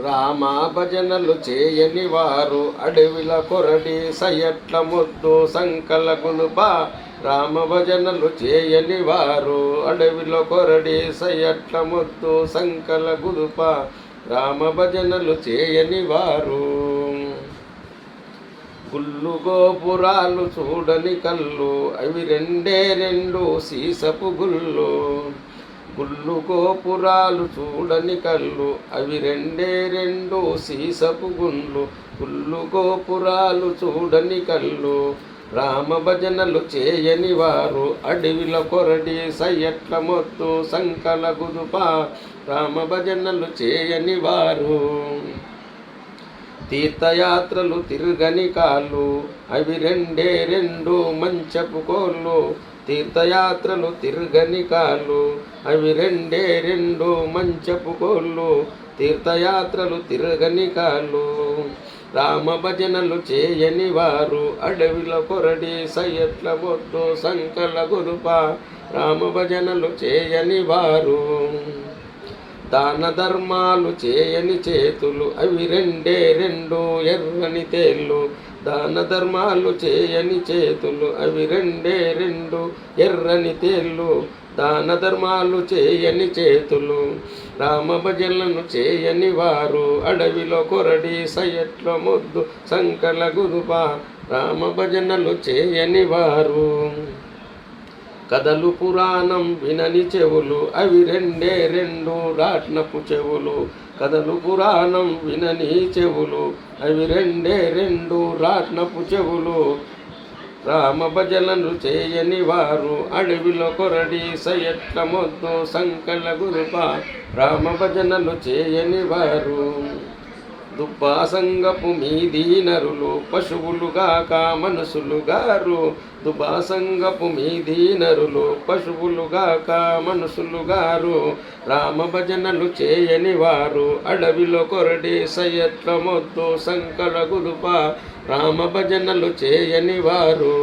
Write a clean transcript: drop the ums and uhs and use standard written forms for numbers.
రామ భజనలు చేయని వారు అడవిల కొరడి సయట్ల ముద్దు సంకల గునుప. రామ భజనలు చేయని వారు అడవిలో కొరడి సయట్ల ముద్దు సంకల గుదుప. రామ భజనలు చేయని వారు గుళ్ళు గోపురాలు చూడని కళ్ళు అవి రెండే రెండు సీసపు గుళ్ళు. గుళ్ళు గోపురాలు చూడని కళ్ళు అవి రెండే రెండు సీసపు గుళ్ళు. గుళ్ళు గోపురాలు చూడని కళ్ళు రామ భజనలు చేయని వారు అడవిల కొరడి సయట్ల మొద్దు సంకల గుదుప. రామ భజనలు చేయని వారు తీర్థయాత్రలు తిరగని కాళ్ళు అవి రెండే రెండు మంచపు కోళ్ళు. తీర్థయాత్రలు తిరగని కాళ్ళు అవి రెండే రెండు మంచపు కోళ్ళు. తీర్థయాత్రలు తిరగని కాళ్ళు రామ భజనలు చేయని వారు అడవిల కొరడి సయట్ల మొద్దు సంకల గుదుప. రామ భజనలు చేయని వారు దాన ధర్మాలు చేయని చేతులు అవి రెండే రెండు ఎర్రని తేళ్ళు. దాన ధర్మాలు చేయని చేతులు అవి రెండే రెండు ఎర్రని తేళ్ళు. దాన ధర్మాలు చేయని చేతులు రామ భజనలను చేయని వారు అడవిలో కొరడి సయట్ల మొద్దు సంకల గుదుప. రామ భజనలు చేయని వారు కథలు పురాణం వినని చెవులు అవి రెండే రెండు రాట్నపు చెవులు. కథలు పురాణం వినని చెవులు అవి రెండే రెండు రాట్నపు చెవులు. రామ భజనలు చేయని వారు అడవిలో కొరడి సయట్ల మొద్దు సంకల గుదుప. రామ భజనలు చేయని వారు దుబ్బాసంగపు మీది నరులు పశువులుగాక మనుషులుగారు. దుబ్బాసంగపు మీది నరులు పశువులుగాక మనుషులుగారు. రామ భజనలు చేయని వారు అడవిలో కొరడి సయట్ల మొద్దు సంకల గుదుప. రామ భజనలు చేయని వారు